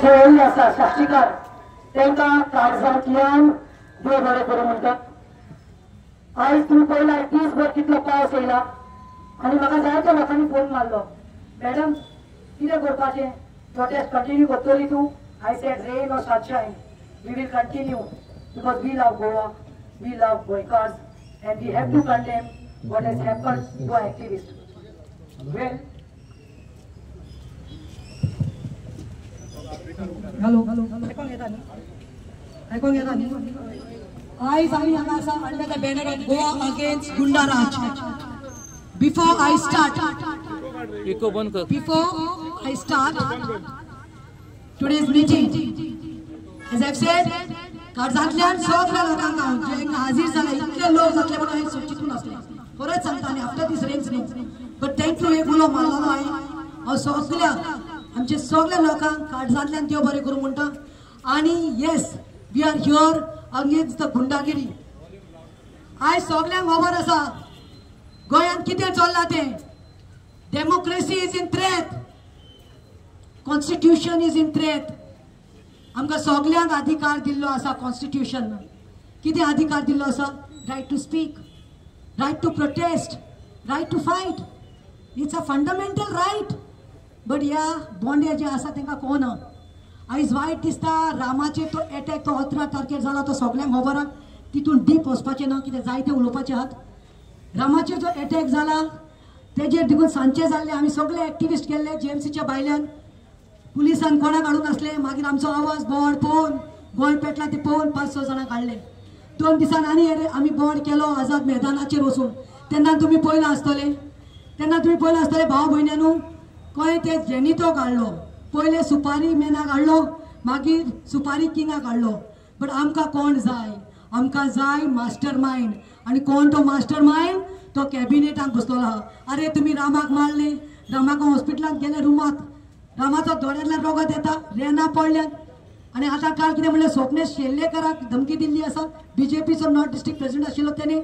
पळयल्ली आसा साक्षीकार तांकां काळजांतल्यान देव बरें करूं म्हणटात। आयज तुम्ही पळयला दिसभर कितलो पावस येयला आनी म्हाका जायत्या लोकांनी फोन मारलो, मॅडम कितें करपाचें, प्रोटेस्ट कंटिन्यू करतली तूं? आय सेड रेन और sunshine we will continue because we love Goa, we love Goenkars and we have to condemn what has happened to our activists. Well, hello. ऐकून घेता न्ही? आयज आमी हांगा आसा under the banner of Goa against गुंडा राज. Before I start, today's meeting, as I've said, काळजांतल्यान सगळ्या लोकांक हांगा हाजीर जाला, इतले लोक जातले म्हणून हांवें सोचितून नासलें. खरेंच सांगता न्ही, आफ्टर दीस रेन्स न्ही, बट थँक्यू एक उलो मारलेलो हांवें. हांव सगळ्या आमच्या सगळ्या लोकांक काळजांतल्यान देव बरें करूं म्हणटा. आनी yes, we are here against the गुंडागिरी. आयज सगळ्यांक खबर आसा गोंयांत कितें चल्लां तें. Democracy is in threat, constitution is in threat. आमकां सगळ्यांक अधिकार दिल्लो आसा कॉन्स्टिट्यूशन. कितें अधिकार दिल्लो आसा? Right to speak, right to protest, right to fight. It's a fundamental right. But ह्या बोंडे जे आसा तांकां कोना. आयज वायट दिसता, रामाचेर तो एटॅक तो 17 तारखेर जाला तो सगळ्यांक खबर आहा. तितून डीप वचपाचें ना, कितें जायते उलोवपाचें आहात. रामाचेर जो एटॅक जाला तेजेर देखून सांचे जाल्ले आमी सगळे एक्टिविस्ट गेल्ले जेएमसीच्या भायल्यान. पुलिसान कोणाक हाडून आसले, मागीर आमचो आवाज बोर्ड पळोवन गोंय पेटला ते पळोवन 5-6 जाणां काडले. 2 दिसान आनी आमी बोर्ड केलो आझाद मैदानाचेर वचून. तेन्ना तुमी पळयलां आसतलें भाव भयण्यांनो, खंय ते जेनितो काडलो, पयले सुपारी मॅनाक हाडलो, मागीर सुपारी किंगाक हाडलो. बट आमकां कोण जाय? आमकां जाय मास्टर मायंड. आनी कोण तो मास्टर मायंड? तो कॅबिनेटाक बसलेलो आहा. अरे तुमी रामाक मारले, रामाक हॉस्पिटलांत गेले रुमांत, रामाचो दोळ्यांतल्यान रगत येता, रेना पडल्यात. आनी आतां काल कितें म्हणलें, स्वप्नेश शेल्लेकराक धमकी दिल्ली आसा. बीजेपीचो नॉर्थ डिस्ट्रिक्ट प्रेसिडेंट आशिल्लो तेणे.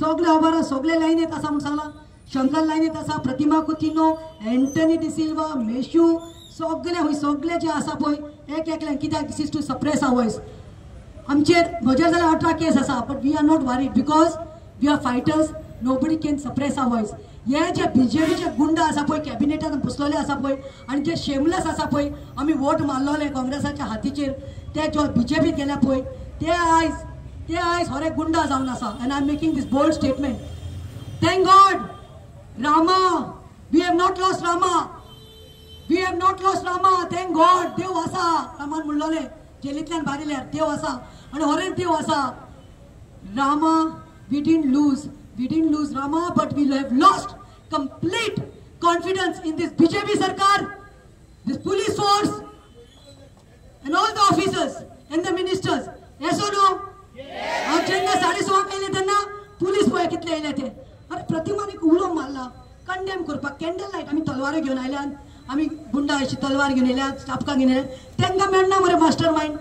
सगळे खबर आहा, सगळे लायनीत आसा म्हूण सांगलां. शंकर लायनीत आसा, प्रतिमा कुतिनो, एंटनी डिसिल्वा, मेशू, सगळे जे आसा पळय एक एकल्यान. कित्याक? This is to suppress our voice. आमचेर म्हजेर जाल्यार 18 केस आसा, but we are not worried because we are fighters. Nobody can suppress our voice. हे जे बीजेपीचे गुंड आसा पळय, कॅबिनेटान बसलेले आसा पळय, आनी जे शेमलेस आसा पळय, आमी वोट मारलोले काँग्रेसाच्या हातीचेर, ते जो बीजेपीत गेल्या पळय, ते आयज खरे गुंडा जावन आसा. And I am making this bold statement. Thank God Rama, we have not lost Rama, we have not lost Rama. Thank God. देव आसा. रामान म्हणलोले जेलींतल्यान भायर येयल्यार देव आसा, आनी खरेंच देव आसा. Rama, we didn't lose Rama, but we have lost complete confidence in this BJP Sarkar, this police force, and all the officers and the ministers. Yes or no? Yes. जेन्ना 16.5 येयले तेन्ना पुलीस पळय कितले येयले ते. अरे प्रतिमान एक उलो मारला कंडेम करपाक. कॅन्डल लायट आमी तलवार घेवन आयल्यान, आमी गुंडा अशी तलवार घेवन येयल्यात, चापकां घेवन येयल्यात. तांकां मेळना मरे मास्टर मायंड.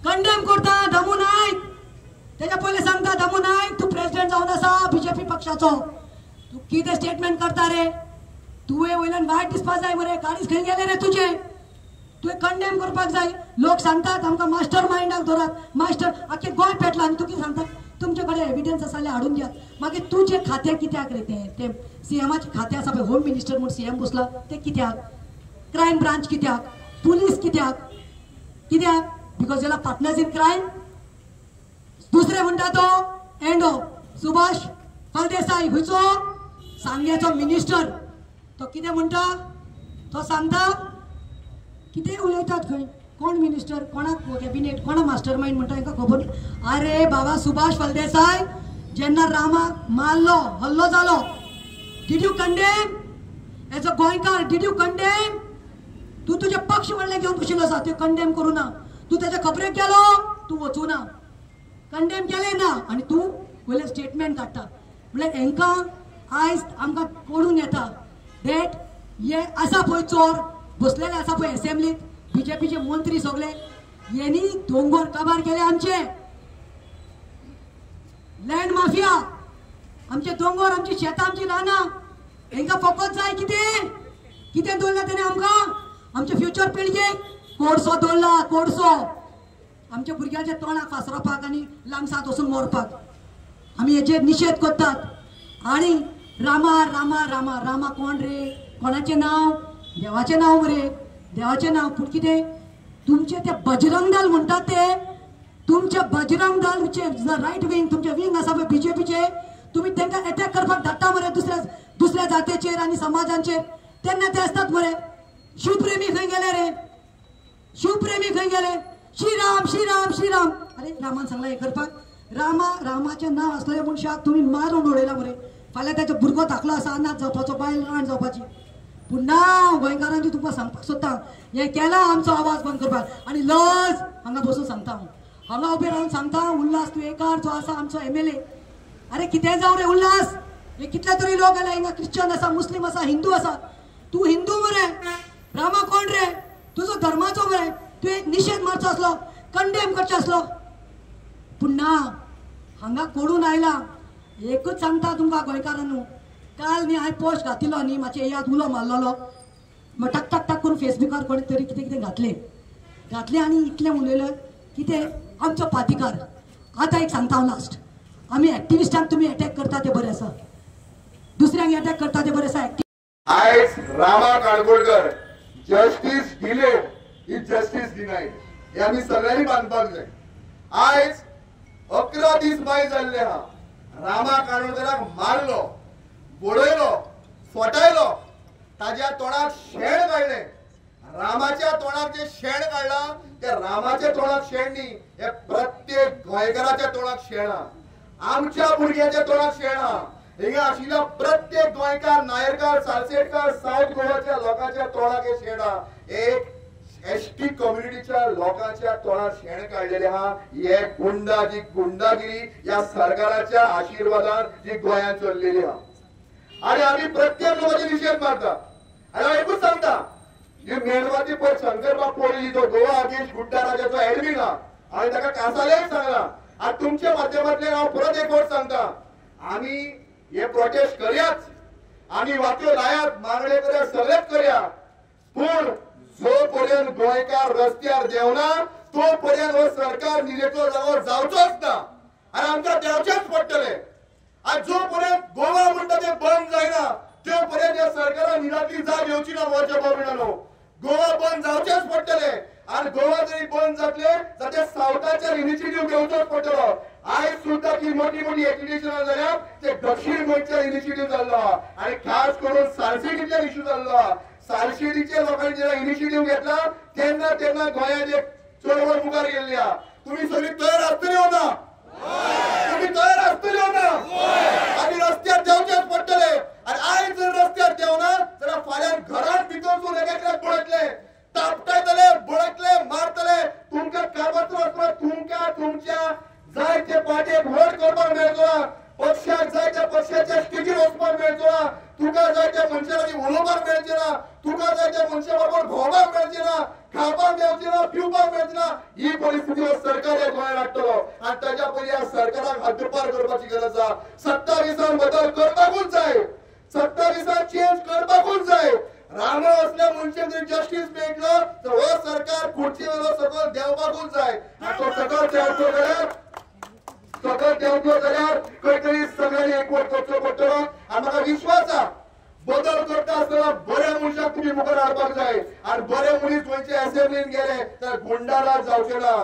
कंडेम करता दामू नायक. तेच्या पयले सांगता दामू नायक, तू प्रेसिडेंट जावन आसा बीजेपी पक्षाचो, तू कितें स्टेटमेंट करता रे? तुवें वयल्यान वायट दिसपा जाय मरे. काळीज खंय गेले रे तुजे? तुवें कंडेम करपाक जाय. लोक सांगतात आमकां मास्टर मायंडाक धरात. मास्टर आख्खे गोंय पेटला आनी तूं कितें सांगता? तुमचे कडेन एविडन्स आसा जाल्यार हाडून दियात. मागीर तुजें खातें कित्याक रे? ते सीएमाचें खातें आसा पळय, होम मिनिस्टर म्हूण सीएम बसला, ते कित्याक? क्रायम ब्रांच कित्याक? पुलीस कित्याक? बिकॉज याला पार्टनर्स इन क्रायम. दुसरे म्हणटा तो एंडो सुभाष फळदेसाई, हुयचो सांग्याचो मिनिस्टर. तो कितें म्हणटा? तो सांगता कितें उलयतात खंय, कोण मिनिस्टर, कोणाक कॅबिनेट, कोणा मास्टर मायंड म्हणटा तांकां खबर. अरे बाबा सुभाष फळदेसाय, जेन्ना रामाक मारलो, हल्लो जालो, did you condemn? As a गोंयकार डिड यू कंडेम? तू तुजे पक्ष म्हणले घेवन बशिल्लो आसा, ते कंडेम करूं ना. तू तेच्या खबरेक गेलो, तू वचूं ना. कंडेम केले ना, आनी तू पयले स्टेटमेंट काडटा. म्हळ्यार हांकां आयज आमकां कळून येता डेट हे आसा पळय चोर बसलेले आसा पळय असेंब्लीत, बीजेपीचे मंत्री सगळे, यांनी दोंगर काबार केले. आमचे लँड माफिया, आमचे दोंगर, आमची शेतां, आमची रानां, हांकां फकत जाय कितें दवरला तेणे आमकां, आमच्या फ्युचर पिळगेक कोडसो दवरला कोडसो आमच्या भुरग्यांच्या तोंडाक फासरपाक आनी लांगसात वचून मरपाक आमी हेचे निषेध करतात। आणि रामा रामा रामा रामा कोण रे, कोणाचे नाव? देवाचे नाव रे, देवाचे नाव। पूण कितें तुमचे ते बजरंग दल म्हणटात ते तुमचे बजरंग दलचे राईट विंग तुमचे विंग आसा पळय बीजेपीचे तुम्ही तांकां अटॅक करपाक धाडटा मरे दुसऱ्या जातीचेर आनी समाजांचेर। तेन्ना ते असतात मरे शिवप्रेमी खंय गेले रे, शिवप्रेमी खंय गेले? श्रीराम श्रीराम श्रीराम। अरे रामान सांगला हे करपाक रामाचे नाव असलेल्या मनशाक तुम्ही मारून उडयला मरे। फाल्यां त्याचो भुरगो धाकलो आसा अनाथ जावपाचो बायल राण जावपाची। पूण ना गोंयकारांची तुमकां सांगपाक सोदता हे केला आमचो आवाज बंद करपाक। आनी लज हांगा बसून सांगता हांगा उबे रावन सांगता उल्हास तुयेकार जो आसा आमचो MLA अरे कितें जावं रे उल्हास हे कितले तरी लोक आला हिंगा क्रिश्चन आसा मुस्लिम आसा हिंदू आसा तू हिंदू मरे रामा कोण रे तुजो धर्माचो मरे तुवें निषेध मारचो आसलो कंडेम करचो आसलो। पूण ना हांगा कोडून आयला एकूच सांगता तुमकां गोंयकारांनो काल न्ही हांवें पोस्ट घातिलो न्ही मातशें याद उलो मारलेलो टक टक टक करून फेसबुकार कोणी तरी कितें कितें घातले आनी इतलें उलयलें कितें आमचो पातिकार। आतां एक सांगता हांव लास्ट आमी एक्टिविस्टांक तुमी अटॅक करता ते बरें आसा दुसऱ्यांक अटॅक करता ते बरें आसा। आयज Rama Kankonkar justice delayed is justice denied हे आमी सगळ्यांनी बांदपाक जाय। आयज 11 दीस माय जाल्ले हा रामा काणकोडकराक मारलो बोडयलो फटायलो ताज्या तोंडाक शेण काडलें। रामाच्या तोंडाक जे शेण काडला ते रामाच्या तोंडाक शेण न्ही हे प्रत्येक गोंयकाराच्या तोंडाक शेण हा आमच्या भुरग्याच्या तोंडाक शेण हा हिंगा आशिल्ल्या प्रत्येक गोंयकार नायरकार सालसेटकार साऊथ गोवाच्या लोकांच्या तोंडाक हे शेण हा। एक ST कम्युनिटीच्या लोकांच्या तोंडाक शेण काडलेले हा हे गुंडागिरी या सरकाराच्या आशीर्वादान जी गोंयांत चल्लेली हा आणि आम्ही प्रत्येक लोकांचे निषेध मारता। आणि एकूच सांगता ही मेणवाती पद शंकरबाब पोळी जो गोवा अगेन्स्ट गुड्डा राजाचो एडमिन हा आणि ताका कासालेय सांगला आज तुमच्या माध्यमांतल्यान हांव परत एक फावट सांगता आम्ही हे प्रोटेस्ट करयाच आम्ही वाक्यो लायात मागणे करया सगळेच करया पूण जो पर्यंत गोंयकार रस्त्यार देवना तो पर्यंत हो सरकार निजेचो जागो जावचोच ना आणि आमकां देवचेच पडटले। आज जो पर्यंत गोवा म्हणटा ते बंद जायना तो पर्यंत या सरकारान निरातली जाग येवची ना वरच्या गव्हर्नमेंटानो गोवा बंद जावचेच पडटले। आणि गोवा जरी बंद जातले जाल्यार सावथाचेर इनिशिएटिव्ह घेवचोच पडटलो। आयज सुद्धा ती मोठी मोठी एज्युकेशनां जाल्यार ते दक्षिण गोंयचेर इनिशिएटिव्ह जाल्लो आणि खास करून सालसेटीचेर इश्यू जाल्लो। सालसेटीच्या लोकांनी जेन्ना इनिशिएटिव्ह घेतला तेन्ना गोंयांत एक चळवळ मुखार गेल्ली आहा। तुम्ही सगळी तयार आसतली हो ना? तुम्ही तयार आसतली हो ना? आनी रस्त्यार देंवचेच पडटले। आणि आयज जर रस्त्यार देवना जाल्यार फाल्यां घरांत भितर वचून एकेकल्याक पळयतले तापटायतले बळयतले मारतले तुमकां कामाचो वचपाक तुमकां तुमच्या जाय ते पार्टेक व्होट करपाक मेळचो ना पक्षाक जाय त्या पक्षाच्या स्टेजीर वचपाक मेळचो ना तुका जाय त्या मनशा लागीं उलोवपाक मेळचें ना तुका जाय त्या मनशा बरोबर भोंवपाक मेळचें ना खावपाक मेळचें ना पिवपाक मेळचें ना ही परिस्थिती हो सरकार ह्या गोंयांत हाडटलो आणि ताच्या पयलीं ह्या सरकाराक हद्दपार करपाची गरज आसा। 27 बदल करपाकूच जाय 27 चेंज करपाकूच जाय। रामा असल्या मनशाक जर जस्टिस मेळटलो तर हो सरकार खुर्ची वेलो सकल देंवपाकूच जाय आणि तो सकल देंवतलो जाल्यार खंय तरी सगळ्यांनी एकवट करचो पडटलो। आणि म्हाका विश्वास आसा बदल करता आसतना बऱ्या मनशाक तुम्ही मुखार हाडपाक जाय आणि बरे मनीस गोंयचे असेंब्लीन गेले तर गुंडाराज जावचे ना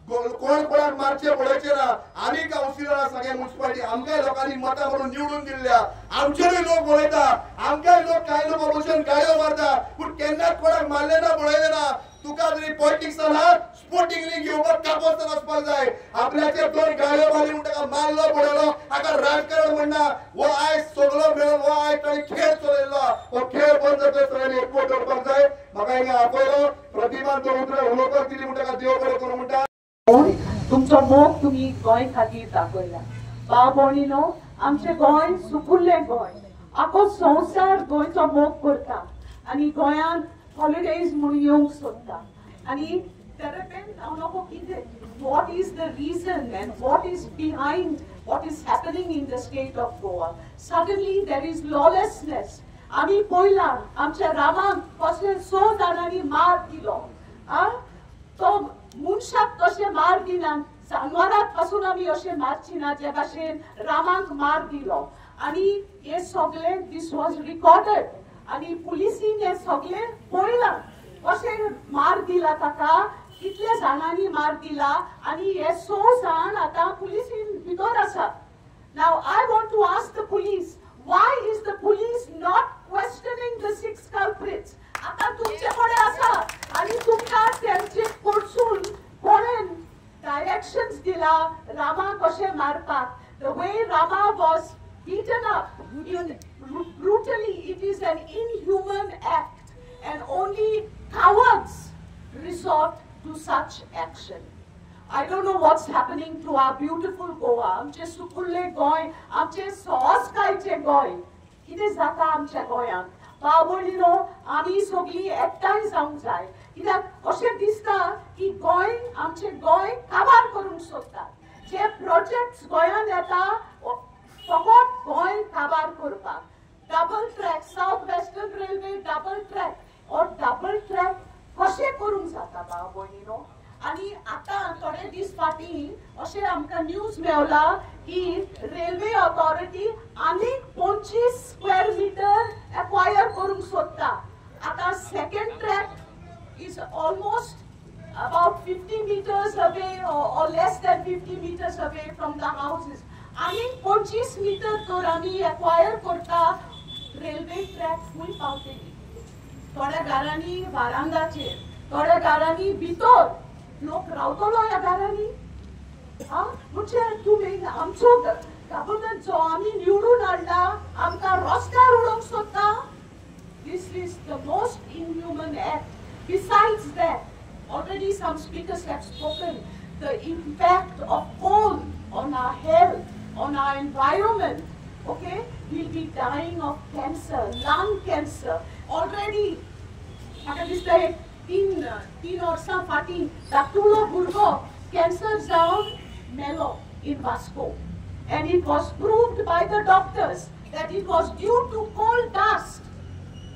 कोण कोणाक मारचे पडयचे ना। आमी कावन्सिलर सगळे म्युनिसिपालिटी आमकां लोकांनी मतां म्हणून निवडून दिल्ल्या आमचेरूय लोक बळयता आमकांय लोक कांय लोक ऑपोजिशन गाळयो मारता पूण केन्नाच कोणाक मारले ना बळयले ना। तुका जरी पॉलिटिक्सान हा स्पोर्टिंग घेवपाक कापोस वचपाक जाय आपल्याचेर दोन गाळयो मारली म्हणटा ताका मारलो बळयलो हाका राजकारण म्हणना हो आयज सगळो मेळून हो आयज ताणी खेळ चलयल्लो हो खेळ बंद जातलो सगळ्यांनी एकवट करपाक जाय। म्हाका हिंगा आपयलो प्रतिमान तो उतर उलोवपाक दिली म्हणटा ताका देव बरें करूं म्हणटा तुमचो मोग तुम्ही गोंय खातीर दाखयला। भाव भयणीनो आमचे गोंय सुकुल्लें गोंय आखो संवसार गोंयचो मोग करता आनी गोंयांत हॉलिडेज म्हणून येवंक सोदता आनी तेरेपेन हांव नको कितें what is the reason and what is behind what is happening in the state of Goa. Suddenly there is lawlessness. आमी पळयला आमच्या रामाक कसले 100 जाणांनी मार दिलो दिनान जानवरात पासून आमी अशें मारची ना जे भाशेन रामाक मार दिलो आणि हे सगळे दिस वॉज रिकॉर्डेड आणि पुलिसीन हे सगळे पळयलां कशें मार दिला ताका कितल्या जाणांनी मार दिला आणि हे 6 जाण आता पुलिसीन भितर आसा. Now I want to ask the police, why is the police not questioning the 6 culprits? आता तुमचेकडे आसा आणि तुमकां त्यांचे कडसून कोणेन डायरेक्शन्स दिला रामा कशें मारपाक. The way Rama was beaten up brutally, it is an inhuman act and only cowards resort to such action. I don't know what's happening to our beautiful Goa. आमचे सुकुल्ले गोंय, आमचे सोंस्कायचे गोंय. कितें जाता आमच्या गोंयांत? भाव भयणीनो, आमी सगळीं एकठांय जावंक जाय. कित्याक अशें दिसता की गोंय आमचें गोंय काबार करूंक सोदता. जे प्रोजेक्ट्स गोंयांत येता फकत गोंय काबार करपाक. Double track, south western railway double track और डबल ट्रॅक कशें करूंक जाता भाव भयणीनो? आणि आता थोडे दीस फाटीं अशें आमकां न्यूज मेवला की रेल्वे ऑथॉरिटी आनीक 25 स्क्वेअर मीटर एक्वायर करूंक सोदता. आता second track is almost about 50 meters away or less than 50 meters away from the houses. आनीक 25 मीटर तर आमी एक्वायर करता. रेल्वे ट्रॅक फूल पावतली. थोड्या घरांनी वारांगाचेर, थोड्या घरांनी भितर लोक रावतलो ह्या घरांनी. म्हणजे तुमी आमचो गव्हर्नमेंट जो आमी निवडून हाडला आमकां रस्त्यार उडोवंक सोदता. This is the most inhuman act. Besides that, already some speakers have spoken, the impact of coal on our health, on our environment. Okay, we'll be dying of cancer, lung cancer. Already, म्हाका दिसता तीन वर्सां फाटीं धाकटुलो भुरगो cancer जावन मेलो in Vasco, and it was proved by the doctors that it was due to coal dust,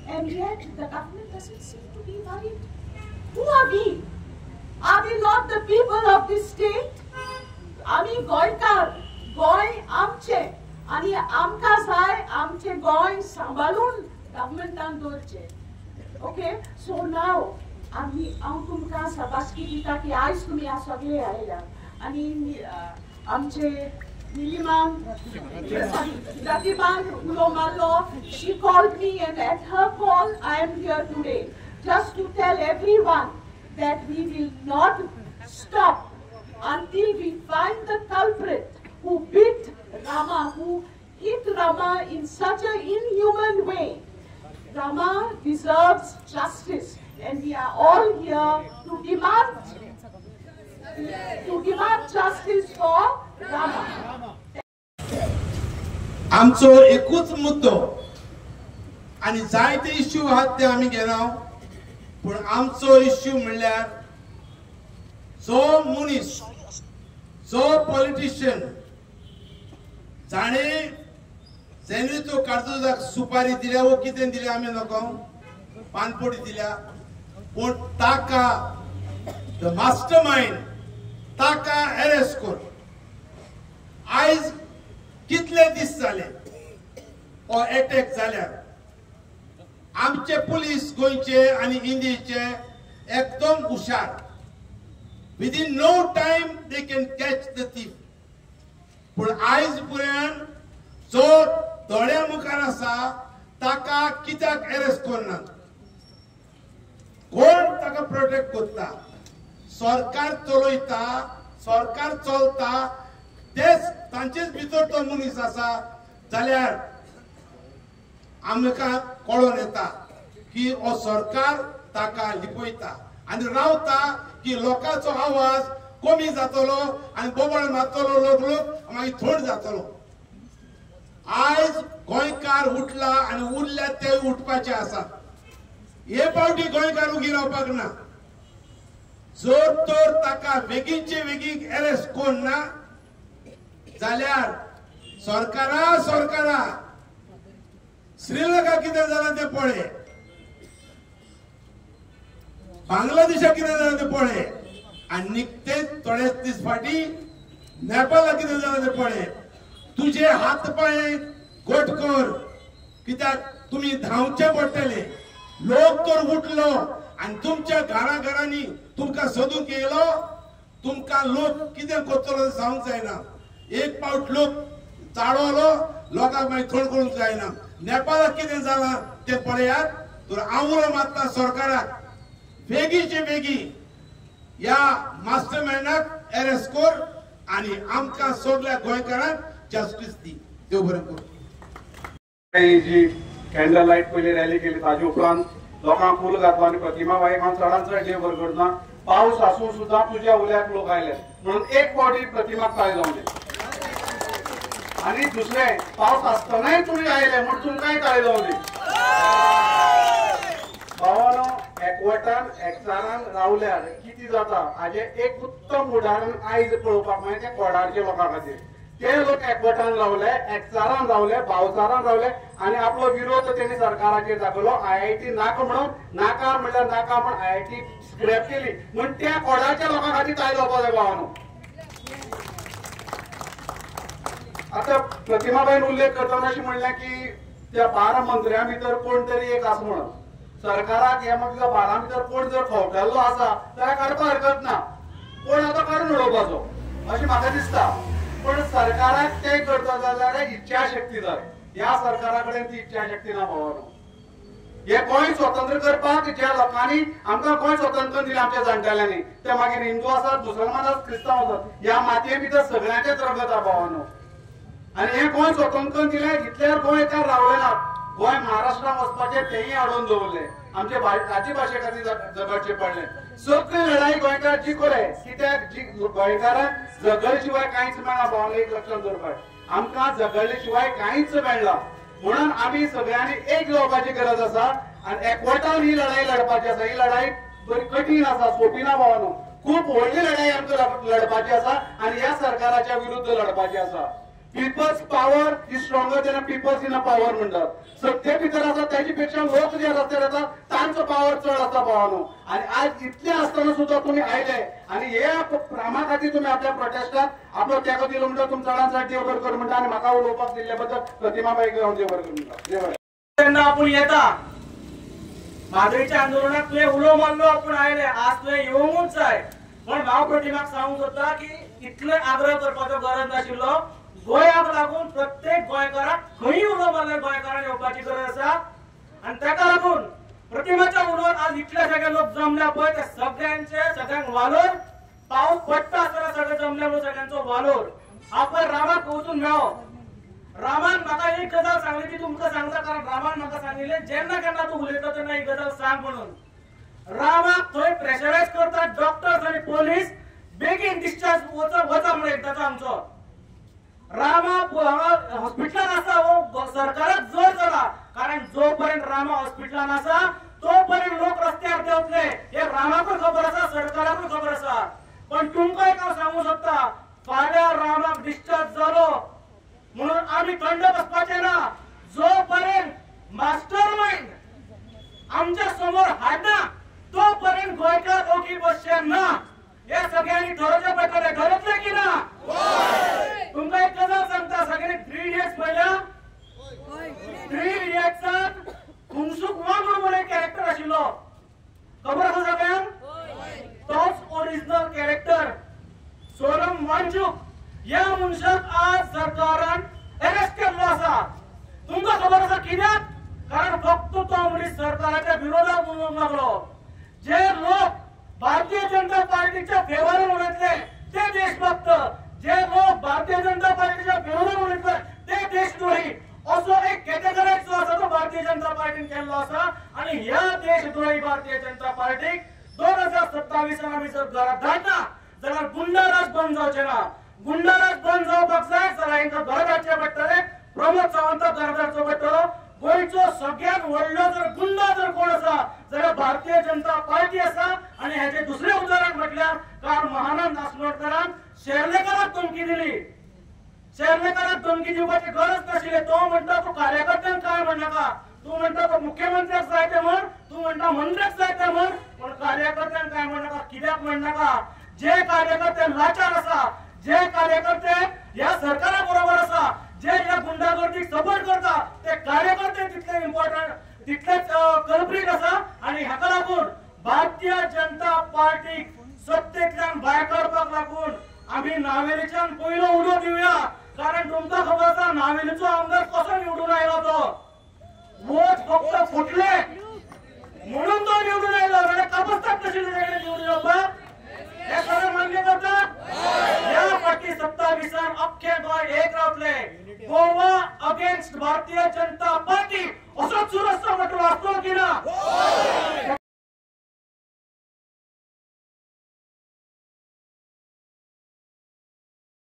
and yet the government doesn't seem to be worried. Who are we? Are we not the people of this state? आमी गोंयकार, गोंय आमचे आणि आमकां जाय आमचे गोंय सांबाळून गव्हर्नमेंटान दवरचे. Okay, so नाव हांव तुमकां शाबासकी दिता की आयज तुमी ह्या सगळे आयल्या आणि आमचे निलिमान प्रतिभान उलो मारलो. She called me and at her call I am here today just to tell everyone that we will not stop until we find the culprit who beat Rama, who hit Rama in such an inhuman way. Rama deserves justice, and we are all here to demand justice for Rama. आमचो एकूच मुद्दो आणि जायते issue आहात ते आमी घेना, पण आमचो इश्यू म्हणल्यार जो मनीस, जो पॉलिटिशियन जाणे जेणे तो काडतुजाक सुपारी दिल्या वो कितें दिल्या आमी नको, पानपोडी दिल्या, पण ताका द मास्टर माइंड ताका अरेस्ट कर. आयज कितले दीस जाले हो अटॅक जाल्यार आमचे पुलीस गोंयचे आणि इंडियेचे एकदम हुशार. Within no time they can catch the thief. पण आयज पर्यंत जो दोळ्या मुखार आसा ताका कित्याक अरेस्ट करना? कोण ताका प्रोटेक्ट करता? सरकार चलयता, सरकार चलता, तेच तांचेच भितर तो मनीस आसा जाल्यार आमकां कळोन येता की हो सरकार ताका लिपयता आनी रावता की लोकांचो आवाज कमी जातलो आनी बोबळ मारतलो लोक मागीर थोड जातलो. आयज गोंयकार उठला आनी उरल्या ते उठपाचे आसात. हे फावटी गोंयकार उगी रावपाक ना. जर तर ताका बेगीनचे बेगीन अरेस्ट कोन्ना जाल्यार सरकारा श्रीलंका कितें जालां तें पळय, बांगलादेशाक कितें जालां तें पळय, आनी ते थोडे दीस फाटी नेपाळला कितें जालें तें पळय. तुझे हात पाय गोट कर, कित्याक तुम्ही धांवचे पडटले. लोक तर उठलो आणि तुमच्या घराघरांनी तुमकां सोदूंक येयलो. तुमकां लोक कितें करतलो सांगूंक जायना. एक पावट लोक चाडवलो, लोकांक मागीर थोड करूंक जायना. नेपाळाक कितें जालां तें पळयात. तर आवरो मारता सरकाराक बेगीचे बेगी ह्या मास्टरमाइंडाक अरेस्ट कर आणि आमकां सगळ्या गोंयकारांक जस्टीस दी. देव बरें करूं. जी कॅन्डल लाईट पयली रॅली केली ताजे उपरांत लोकांक फूल घातलो आनी प्रतिमाबाईक हांव चडांत चड देव बरें करता. पावस आसून सुद्दां तुज्या उल्याक लोक आयले म्हणून एक फावटी प्रतिमाक ताळे जावं दी. आणि दुसरें पावस आसतनाय तुमी आयले म्हूण तुमकांय ताळे जावं दी. भावानो, एकवटान एकचारान रावल्यार कितें जाता हाजे एक उत्तम उदाहरण आयज पळोवपाक मेळटा त्या कोडारच्या लोकां खातीर. ते लोक एकवटान रावले, एकचारान रावले, भावचारान रावले आणि आपलो विरोध त्यांनी सरकाराचेर दाखयलो. IIT नाका म्हणून, नाकार म्हणल्यार नाका म्हण IIT स्क्रॅप केली म्हण त्या कोडाच्या लोकां खातीर ताळे जावपाक जाय भावानो. आता प्रतिमाबाईन उल्लेख करतना अशें म्हणलें की त्या 12 मंत्र्यां भितर कोण तरी एक आसा म्हणून. सरकाराक हे मदल्या 12 भितर कोण जर खवटल्लो आसा जाल्यार काडपाक हरकत ना. कोण आतां काडून उडोवपाचो अशें म्हाका दिसता. पण सरकाराक ते करता जाल्यार इच्छाशक्ती जाय. ह्या सरकारा कडेन ती इच्छाशक्ती ना भावानो. हे गोंय स्वतंत्र करपाक ज्या लोकांनी आमकां गोंय स्वतंत्र दिलें आमच्या जाणटेल्यांनी, ते मागीर हिंदू आसात, मुसलमान आसात, क्रिस्तांव आसात, ह्या मातये भितर सगळ्यांचेच रगत आसा भावानो. आनी हे गोंय स्वतंत्र दिलें इतल्यार गोंयकार रावले नात. गोंय महाराष्ट्रात वचपाचें तेंय हाडून दवरलें. आमचे राज्यभाशे खातीर झगडचें पडलें. सगळी लढाई गोंयकार जिखले. कित्याक गोंयकारांक झगड शिवाय कांयच मेळना भावानो. एक लक्षात दवरपाक, आमकां झगडले शिवाय कांयच मेळना. म्हणून आमी सगळ्यांनी एक जावपाची गरज आसा आनी एकवटान ही लढाई लढपाची आसा. ही लढाई बरी कठीण आसा, सोपी ना भावानो. खूब व्हडली लढाई आमकां लढपाची आसा आनी ह्या सरकाराच्या विरुद्ध लढपाची आसा. People's power is stronger than people in a power म्हणटात. सत्ते भितर आसा त्याची पेक्षा लोक जे रस्त्यार येतात तांचो पॉवर चड आसा भावानो. आनी आज इतले आसतना सुद्दां तुमी आयले आनी हे कामा खातीर तुमी आपल्या प्रोटेस्टाक आपलो तेंको दिलो म्हणटा. तुमी चडांत चड देव बरें कर म्हणटा आनी म्हाका उलोवपाक दिल्ले बद्दल प्रतिमाबाईक हांव देव बरें कर म्हणटा. देव बरें. तेन्ना आपूण येता म्हादईच्या आंदोलनाक तुवें उलो मारलो, आपूण आयले. आज तुवें येवंकूच जाय. पण हांव प्रतिमाक सांगूंक सोदता की इतले आग्रह करपाचो गरज नाशिल्लो. गोंयाक लागून प्रत्येक गोंयकाराक खंय उलो मारल्यार गोंयकारांक येवपाची गरज आसा. आनी ताका लागून प्रतिमाच्या उलोवन आज इतले सगळे लोक जमल्या पळय ते सगळ्यांक वालोर. पावस पडटा आसतना सगळे जमले म्हणून सगळ्यांचो वालोर. आपण रामाक वचून मेळो. रामान म्हाका एक गजाल सांगली ती तुमकां सांगता, कारण रामान म्हाका सांगिल्लें जेन्ना केन्ना तूं उलयता तेन्ना ही गजाल सांग म्हणून. रामाक थंय प्रेशरायज करतात डॉक्टर्स आनी पोलीस बेगीन डिस्चार्ज वचा म्हणून एकदाचो आमचो. रामा हॉस्पिटलान आसा हो सरकाराक जोर जाला, कारण जो पर्यंत रामा हॉस्पिटलान आसा तो पर्यंत लोक रस्त्यार देंवतले हे रामाकूय खबर आसा, सरकाराकूय खबर आसा. पण तुमकां एक हांव सांगूं सोदता, फाल्यां रामाक डिस्चार्ज जालो म्हणून आमी थंड बसपाचे ना. जो पर्यंत मास्टर माइंड आमच्या समोर हाडना तो पर्यंत गोंयकार ओगी बसचे ना. हे सगळ्यांनी ठरवचे पडटले. ठरवतले की ना? तुमकां एक गजाल सांगता, सगळ्यांनी 3 इडियट्स पळयल्या. 3 इडियट्सांत फुंगसूक वांगड म्हणून एक कॅरेक्टर आशिल्लो, खबर आसा सगळ्यांक? तोच ओरिजिनल कॅरेक्टर सोनम वांगचूक. ह्या मनशाक आज सरकारान अरेस्ट केल्लो आसा. तुमकां खबर आसा कित्याक? कारण फक्त तो मनीस सरकाराच्या विरोधात उलोवंक लागलो. जे लोक भारतीय जनता पार्टीच्या फेवरान उलयतले ते देशभक्त, जे लोक भारतीय जनता पार्टीच्या विरोधात उलयतले ते देशद्रोही, असो एक कॅटेगरायज जो आसा तो भारतीय जनता पार्टीन केल्लो आसा. आणि ह्या देशद्रोही भारतीय जनता पार्टीक 2027 आमी जर घरात धाडना जाल्यार गुंडाराज बंद जावचे ना. गुंडाराज बंद जावपाक जाय जाल्यार हांकां घर धाडचे पडटले. प्रमोद सावंताक घर धाडचो पडटलो. गोंयचो सगळ्यात व्हडलो जर गुंडा जर कोण आसा जाल्यार भारतीय जनता पार्टी आसा. आणि हेचे दुसरे उदाहरण म्हटल्यार काल महानंद आसनोडकरान शेर्लेकाराक धमकी दिली. शेर्लेकाराक धमकी दिवपाची गरज नाशिल्ली. तो म्हणटा तूं कार्यकर्त्यांक काय म्हणनाका, तूं म्हणटा तो मुख्यमंत्र्याक जाय ते म्हण, तूं म्हणटा मंत्र्याक जाय ते म्हण, पण कार्यकर्त्यांक काय म्हणनाका. कित्याक म्हणनाका? जे कार्यकर्ते लाचार आसा, जे कार्यकर्ते या सरकारा बरोबर आसा, जे या गुंडागर्दीक सपोर्ट करता ते कार्यकर्ते तितले इम्पॉर्टंट, तितलेच कल्प्रिट आसा. आणि हाका लागून भारतीय जनता पार्टीक सत्तेंतल्यान भायर काडपाक लागून आम्ही नावेलीच्यान पयलो उलो दिवया. कारण तुमकां खबर आसा नावेलीचो आमदार कसो निवडून आयलो तो. वोट फक्त फुटले म्हणून तो निवडून आयलो. जाल्यार कापस्ताद कशी निवडून येवपाक हे खरें मान्य करता. या फाटी 27 अख्खे गोंय एक रावतले. गोवा अगेन्स्ट भारतीय जनता पार्टी असो चुरस म्हटलो आसलो की ना.